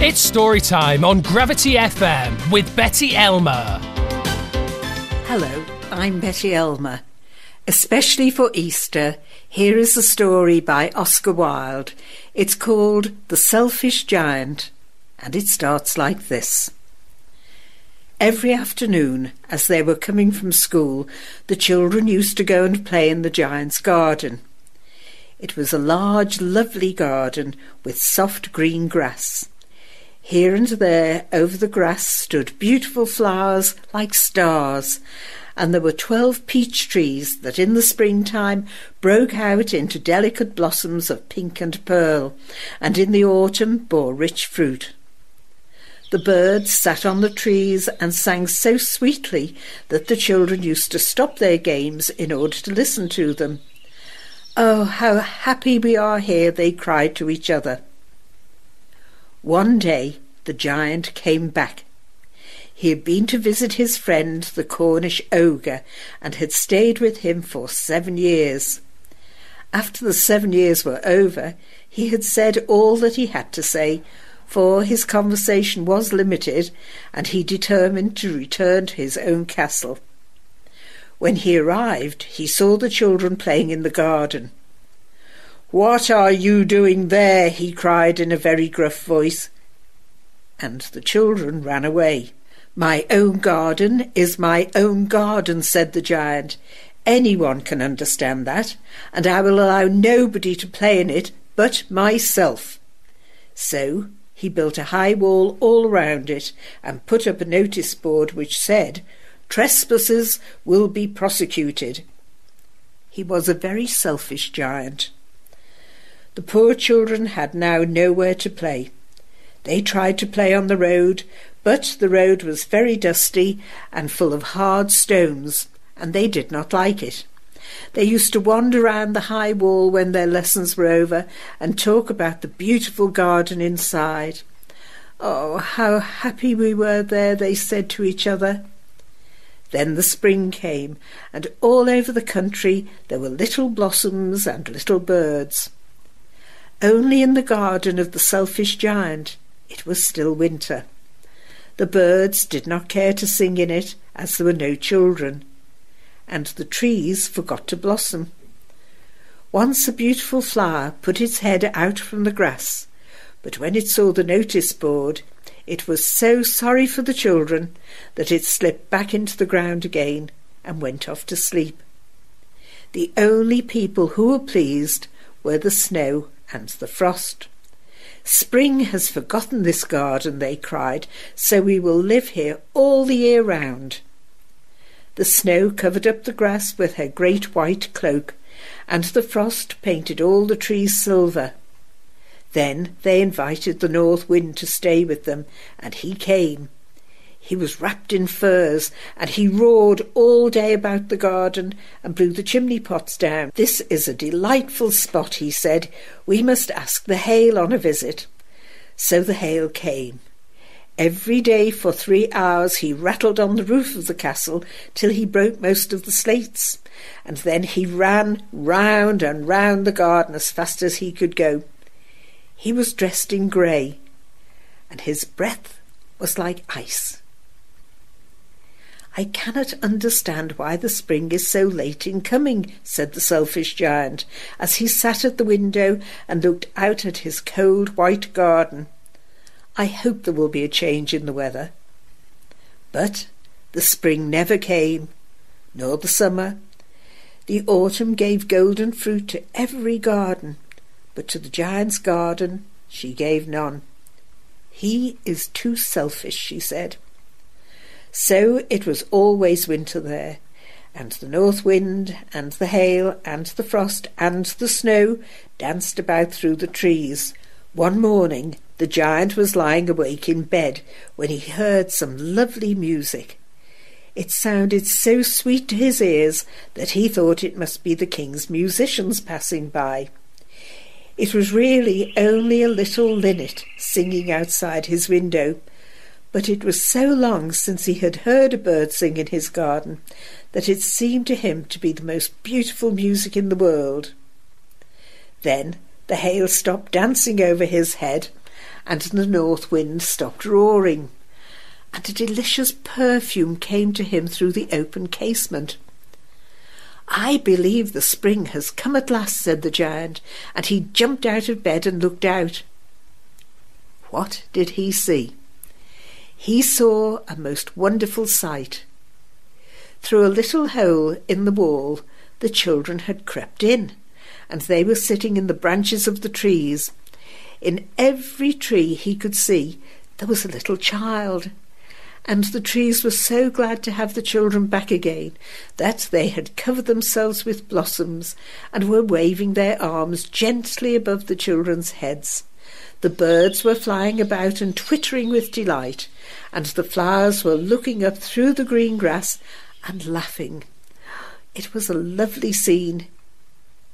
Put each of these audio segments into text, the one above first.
It's story time on Gravity FM with Betty Elmer. Hello, I'm Betty Elmer. Especially for Easter, here is a story by Oscar Wilde. It's called The Selfish Giant, and it starts like this. Every afternoon, as they were coming from school, the children used to go and play in the giant's garden. It was a large, lovely garden with soft green grass. Here and there over the grass stood beautiful flowers like stars, and there were 12 peach trees that in the springtime broke out into delicate blossoms of pink and pearl, and in the autumn bore rich fruit. The birds sat on the trees and sang so sweetly that the children used to stop their games in order to listen to them. "Oh, how happy we are here," they cried to each other. One day the giant came back. He had been to visit his friend the Cornish ogre and had stayed with him for 7 years. After the 7 years were over, he had said all that he had to say, for his conversation was limited, and he determined to return to his own castle. When he arrived, he saw the children playing in the garden. "What are you doing there?" he cried in a very gruff voice. And the children ran away. "My own garden is my own garden," said the giant. "Anyone can understand that, and I will allow nobody to play in it but myself." So he built a high wall all round it and put up a notice board which said, "Trespassers will be prosecuted." He was a very selfish giant. The poor children had now nowhere to play. They tried to play on the road, but the road was very dusty and full of hard stones, and they did not like it. They used to wander round the high wall when their lessons were over and talk about the beautiful garden inside. "Oh, how happy we were there," they said to each other. Then the spring came, and all over the country there were little blossoms and little birds. Only in the garden of the selfish giant it was still winter. The birds did not care to sing in it, as there were no children, and the trees forgot to blossom. Once a beautiful flower put its head out from the grass, but when it saw the notice board, it was so sorry for the children that it slipped back into the ground again and went off to sleep. The only people who were pleased were the snow and the frost. "Spring has forgotten this garden," they cried, "so we will live here all the year round." The snow covered up the grass with her great white cloak, and the frost painted all the trees silver. Then they invited the north wind to stay with them, and he came. He was wrapped in furs, and he roared all day about the garden and blew the chimney pots down. "This is a delightful spot," he said. "We must ask the hail on a visit." So the hail came. Every day for 3 hours he rattled on the roof of the castle till he broke most of the slates, and then he ran round and round the garden as fast as he could go. He was dressed in grey, and his breath was like ice. "I cannot understand why the spring is so late in coming," said the selfish giant, as he sat at the window and looked out at his cold white garden. "I hope there will be a change in the weather." But the spring never came, nor the summer. The autumn gave golden fruit to every garden, but to the giant's garden she gave none. "He is too selfish," she said. So it was always winter there, and the north wind and the hail and the frost and the snow danced about through the trees. One morning the giant was lying awake in bed when he heard some lovely music. It sounded so sweet to his ears that he thought it must be the king's musicians passing by. It was really only a little linnet singing outside his window, but it was so long since he had heard a bird sing in his garden that it seemed to him to be the most beautiful music in the world. Then the hail stopped dancing over his head, and the north wind stopped roaring, and a delicious perfume came to him through the open casement. "I believe the spring has come at last," said the giant, and he jumped out of bed and looked out. What did he see? He saw a most wonderful sight. Through a little hole in the wall, the children had crept in, and they were sitting in the branches of the trees. In every tree he could see there was a little child, and the trees were so glad to have the children back again that they had covered themselves with blossoms and were waving their arms gently above the children's heads. The birds were flying about and twittering with delight, and the flowers were looking up through the green grass and laughing. It was a lovely scene,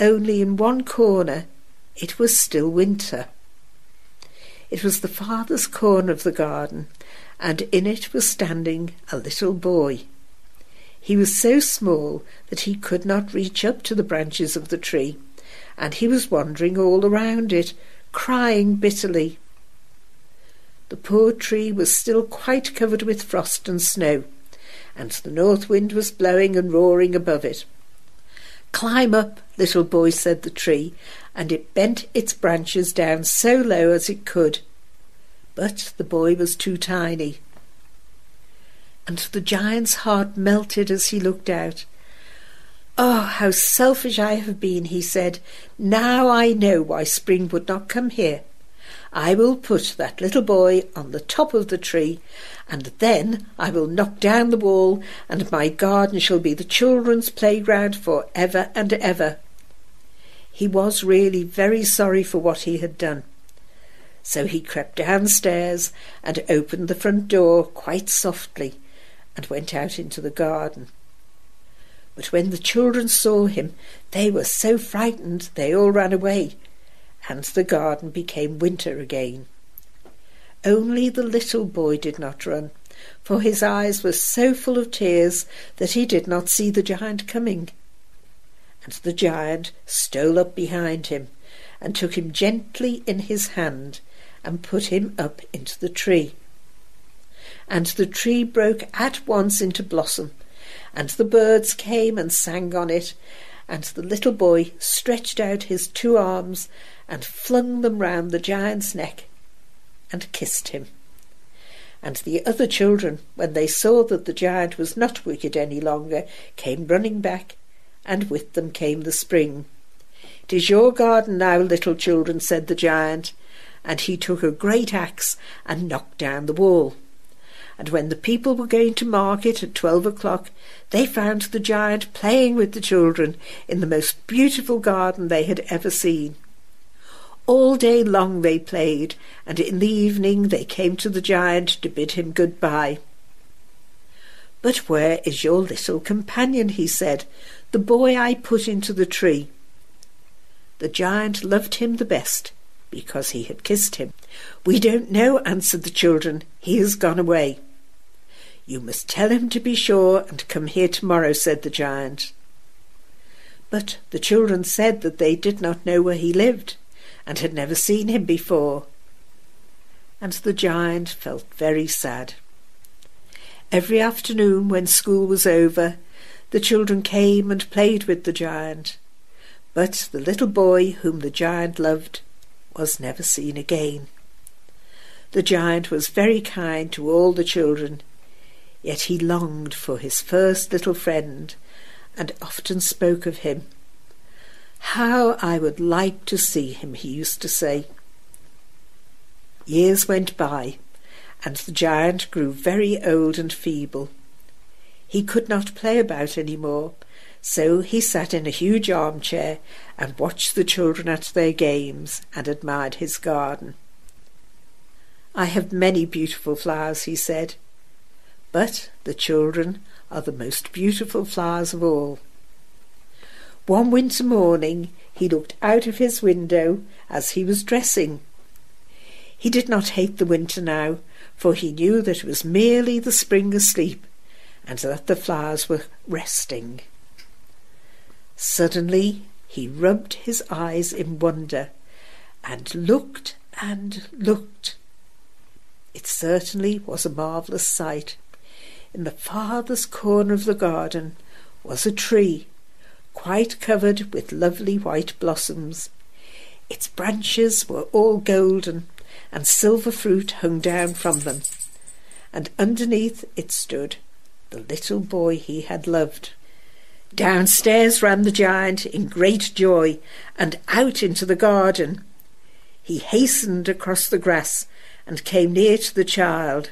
only in one corner it was still winter. It was the farthest corner of the garden, and in it was standing a little boy. He was so small that he could not reach up to the branches of the tree, and he was wandering all around it, crying bitterly. The poor tree was still quite covered with frost and snow, and the north wind was blowing and roaring above it. "Climb up, little boy," said the tree, and it bent its branches down so low as it could. But the boy was too tiny. And the giant's heart melted as he looked out. "Oh, how selfish I have been," he said. "Now I know why spring would not come here. I will put that little boy on the top of the tree, and then I will knock down the wall, and my garden shall be the children's playground for ever and ever." He was really very sorry for what he had done. So he crept downstairs and opened the front door quite softly and went out into the garden. But when the children saw him, they were so frightened they all ran away, and the garden became winter again. Only the little boy did not run, for his eyes were so full of tears that he did not see the giant coming. And the giant stole up behind him and took him gently in his hand and put him up into the tree. And the tree broke at once into blossom, and the birds came and sang on it, and the little boy stretched out his 2 arms and flung them round the giant's neck and kissed him. And the other children, when they saw that the giant was not wicked any longer, came running back, and with them came the spring. "It is your garden now, little children," said the giant, and he took a great axe and knocked down the wall. And when the people were going to market at 12 o'clock, they found the giant playing with the children in the most beautiful garden they had ever seen. All day long they played, and in the evening they came to the giant to bid him good-bye. "But where is your little companion?" he said, "the boy I put into the tree." The giant loved him the best, because he had kissed him. "We don't know," answered the children. "He has gone away." "You must tell him to be sure and come here tomorrow," said the giant. But the children said that they did not know where he lived, and had never seen him before. And the giant felt very sad. Every afternoon when school was over, the children came and played with the giant, but the little boy whom the giant loved was never seen again. The giant was very kind to all the children, yet he longed for his first little friend and often spoke of him. "How I would like to see him," he used to say. Years went by, and the giant grew very old and feeble. He could not play about any more, so he sat in a huge armchair and watched the children at their games and admired his garden. "I have many beautiful flowers," he said, "but the children are the most beautiful flowers of all." One winter morning he looked out of his window as he was dressing. He did not hate the winter now, for he knew that it was merely the spring asleep, and that the flowers were resting. Suddenly he rubbed his eyes in wonder, and looked and looked. It certainly was a marvellous sight. In the farthest corner of the garden was a tree, quite covered with lovely white blossoms. Its branches were all golden, and silver fruit hung down from them, and underneath it stood the little boy he had loved. Downstairs ran the giant in great joy, and out into the garden. He hastened across the grass and came near to the child.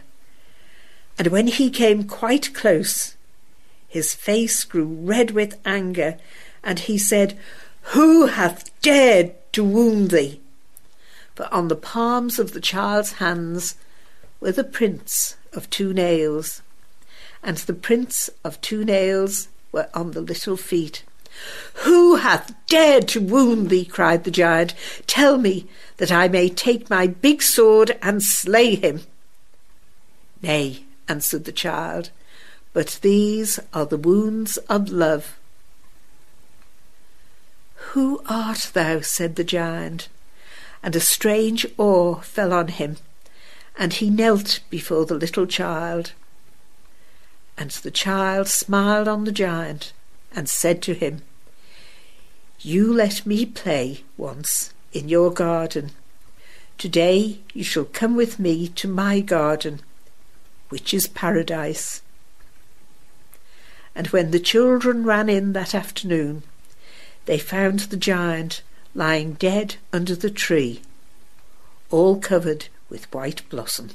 And when he came quite close, his face grew red with anger, and he said, "Who hath dared to wound thee?" For on the palms of the child's hands were the prints of 2 nails, and the prints of 2 nails were on the little feet. "Who hath dared to wound thee?" cried the giant. "Tell me, that I may take my big sword and slay him." "Nay," answered the child, "but these are the wounds of love." "Who art thou?" said the giant, and a strange awe fell on him, and he knelt before the little child. And the child smiled on the giant and said to him, "You let me play once in your garden. Today you shall come with me to my garden, which is paradise." And when the children ran in that afternoon, they found the giant lying dead under the tree, all covered with white blossom.